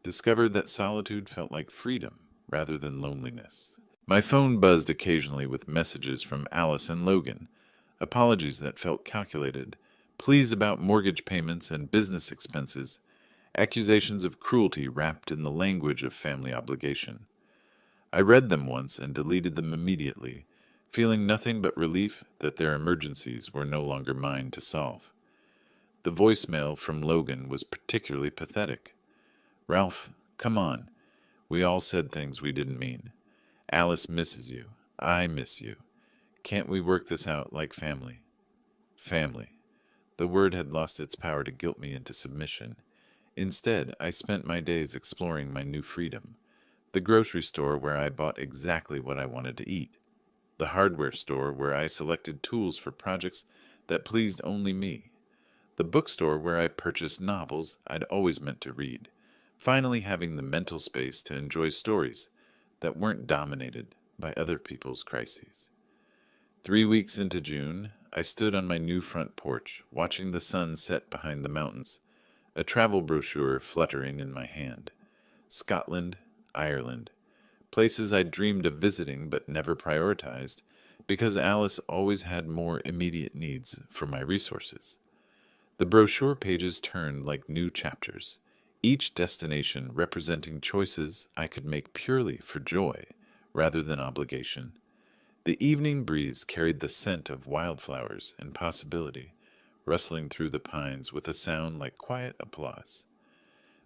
discovered that solitude felt like freedom rather than loneliness. My phone buzzed occasionally with messages from Alice and Logan, apologies that felt calculated, pleas about mortgage payments and business expenses, accusations of cruelty wrapped in the language of family obligation. I read them once and deleted them immediately, feeling nothing but relief that their emergencies were no longer mine to solve. The voicemail from Logan was particularly pathetic. "Ralph, come on. We all said things we didn't mean. Alice misses you. I miss you. Can't we work this out like family?" Family. The word had lost its power to guilt me into submission. Instead, I spent my days exploring my new freedom. The grocery store where I bought exactly what I wanted to eat. The hardware store where I selected tools for projects that pleased only me. The bookstore where I purchased novels I'd always meant to read, finally having the mental space to enjoy stories that weren't dominated by other people's crises. 3 weeks into June, I stood on my new front porch, watching the sun set behind the mountains, a travel brochure fluttering in my hand. Scotland, Ireland, places I'd dreamed of visiting but never prioritized, because Alice always had more immediate needs for my resources. The brochure pages turned like new chapters, each destination representing choices I could make purely for joy rather than obligation. The evening breeze carried the scent of wildflowers and possibility, rustling through the pines with a sound like quiet applause.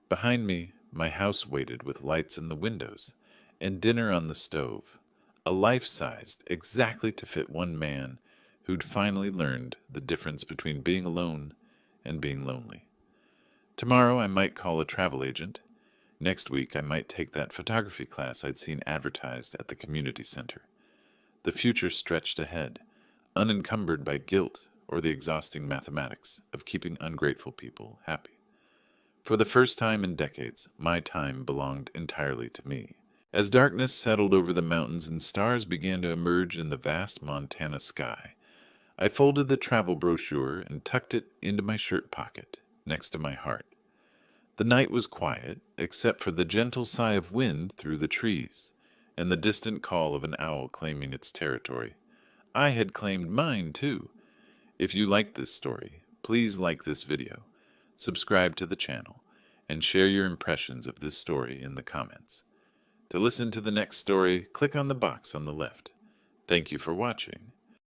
Behind me, my house waited with lights in the windows and dinner on the stove, a life-sized, exactly to fit one man who'd finally learned the difference between being alone and being lonely. Tomorrow I might call a travel agent. Next week I might take that photography class I'd seen advertised at the community center. The future stretched ahead, unencumbered by guilt or the exhausting mathematics of keeping ungrateful people happy. For the first time in decades, my time belonged entirely to me. As darkness settled over the mountains and stars began to emerge in the vast Montana sky, I folded the travel brochure and tucked it into my shirt pocket, next to my heart. The night was quiet, except for the gentle sigh of wind through the trees, and the distant call of an owl claiming its territory. I had claimed mine, too. If you like this story, please like this video, subscribe to the channel, and share your impressions of this story in the comments. To listen to the next story, click on the box on the left. Thank you for watching,